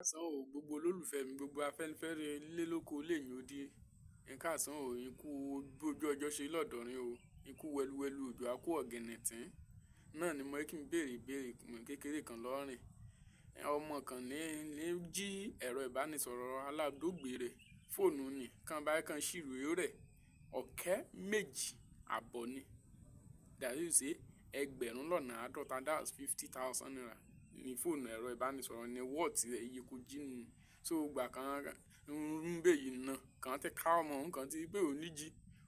Káàsán o, gbogbo olólùfẹ́ mi, gbogbo afẹ́nifẹ́re ilé lóko lẹ́yìn odi. Káàsán o, ikú ojú ọjọ́ ṣe lọ́dọ̀ọ́rin o, ikú wẹluwẹlu òjò àkú ọ̀gìnìntìn. Náà ni mo kí n béèrè ìbéèrè kékeré kan lọ́rìn. Ọmọ kan ní jí ẹ̀rọ ìbánisọ̀rọ̀ aládògbé rẹ̀ fóònù ni kan bá kan ṣírò rẹ̀ ọ̀kẹ́ méjì àbọ̀ ni. That is say ẹgbẹ̀rún lọ́nà àádọ́ta, that's 50,000 naira ní fóònù ẹ̀rọ ìbánisọ̀rọ̀ ní wọ́ọ̀tì rẹ̀ iye kò jí nù. So gbà kan ń bè yìí náà kan tẹ ká ọmọ nǹkan tí pé ò ní jí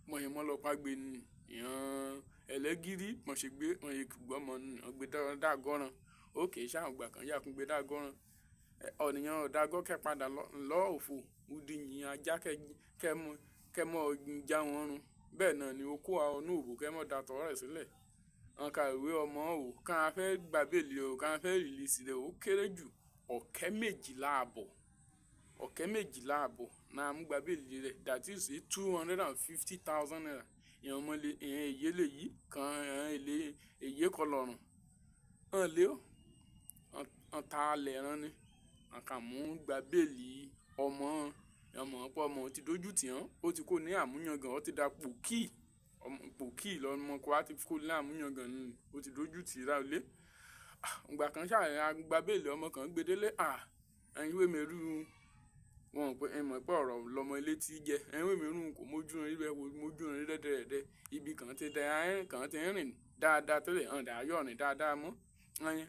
mọ̀ yẹn mọ́ lọ pàgbé nù. Ìyàn ẹlẹ́gìrì mọ̀ ṣe gbé wọn yẹ gbọ́ mọ̀ nù ọgbẹ́ dàgọ́ràn. Ókè ṣáà gbà kan yà kún gbé dàgọ́ràn. Ọ̀nìyàn ọ̀dàgọ́ kẹ́ padà lọ́ òfò udi yìnyín ajá kẹ́ mọ́ já wọn run. Bẹ́ẹ̀ náà ni ó kó àwọn onú òbò kẹ́ mọ́ dàtọ̀ rẹ̀ sílẹ̀. Ọ̀nkà ìwé ọmọ o kan fẹ́ gbàbélé o kan fẹ́ rìlíìsì rẹ̀ ó kéré jù ọ̀kẹ́ méjìlá àbọ̀ náà mú gbàbélé rẹ̀ that is 250,000 naira. Ìyẹn ọmọlé ìyẹn èyí lè yí kan èyí kọ lọ́rùn. Lé o ta alẹ̀ rán ni àkà mú gbàbélé ọmọ pọ̀ ọmọ ti dójú tì hàn ó ti kó ní àmúyangàn ó ti da pòkì lọ́mọ kó wá ti kó ní àmúyangàn nù ó ti dójú tì í ráulé. Ìgbà kan ṣàrẹ̀ agbábélé ọmọ kan gbedele ẹ̀yin ìwé mẹ́rù wọn pé ẹ̀mọ̀ pé ọ̀rọ̀ lọmọ ilé tí jẹ ẹ̀yin ìwé mẹ́rù kò mójú rìn rẹ̀ wo mójú rìn rẹ̀ ibi kan ti rìn dáadáa tẹ́lẹ̀ hàn dáyọ̀ rìn dáadáa mọ́ ẹ̀yin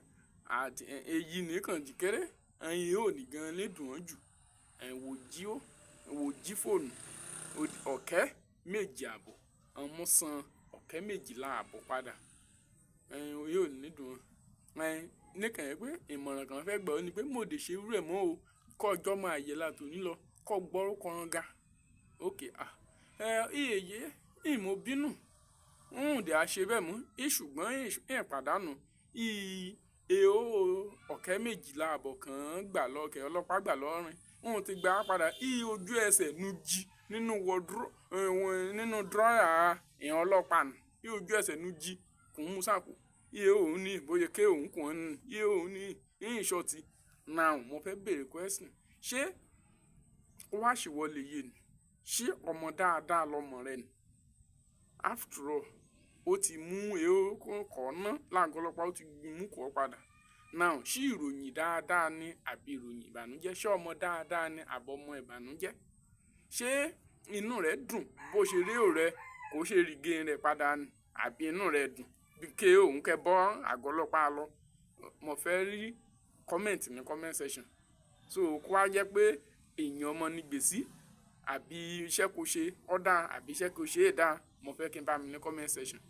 àti èyí nìkan jìkéré ẹ̀yin yóò ní gan lè dùn ọ́n jù wò jí fóònù ọ̀kẹ́ méjì àbọ̀ ọmọ san ọ̀kẹ́ méjìlá àbọ̀ padà ẹ̀yin yóò ní dùn ọ́n nìkan yẹn pé ìmọ̀ràn kan fẹ́ gbà ó ni pé mo lè ṣe irú ẹ̀ mọ́ o kọ́ ọjọ́ máa yẹ látò nílọ kọ́ gbọ́rọ́ kọran ga ókè ìyèyé ìmọ̀ bínú dẹ̀ á ṣe bẹ́ẹ̀ mú ṣùgbọ́n ìpàdánù èèó ọ̀kẹ́ méjìlá àbọ̀ kan gbà lọ́kẹ́ ọlọ́pàá gbà lọ́rin ti gbà á padà ojú ẹsẹ̀ nu jí nínú dúrọ́yà ìyẹn ọlọ́pàá nù ojú ẹsẹ̀ nu jí kùn mú sàkó òun ní bóyá ké òun kùn ọ́n nù òun ní ìṣọ́tì. Now mo fẹ́ béèrè question ṣé ó wá ṣèwọlé yé ni ṣé ọmọ dáadáa lọmọ rẹ ni after all ó ti mú kọ́ ná láàgọ́ ọlọ́pàá ó ti mú kọ́ padà. Now ṣé ìròyìn dáadáa ni àbí ìròyìn ìbànújẹ́ ṣé ọmọ dáadáa ni àbọ̀ ọmọ ìbànújẹ́ ṣé inú rẹ̀ dùn bó ṣe rí òrẹ́ kó ṣe rí gé rẹ̀ padà ni àbí inú rẹ̀ dùn bí ké òun kẹ́ bọ́ àgọ́ ọlọ́pàá lọ. Mo fẹ́ rí comment ní comment section so kó wá jẹ́ pé èèyàn ọmọ ní gbèsè àbí iṣẹ́ kò ṣe ọ̀dà àbí iṣẹ́ kò ṣe é dá mo fẹ́ kí n bá mi ní comment section.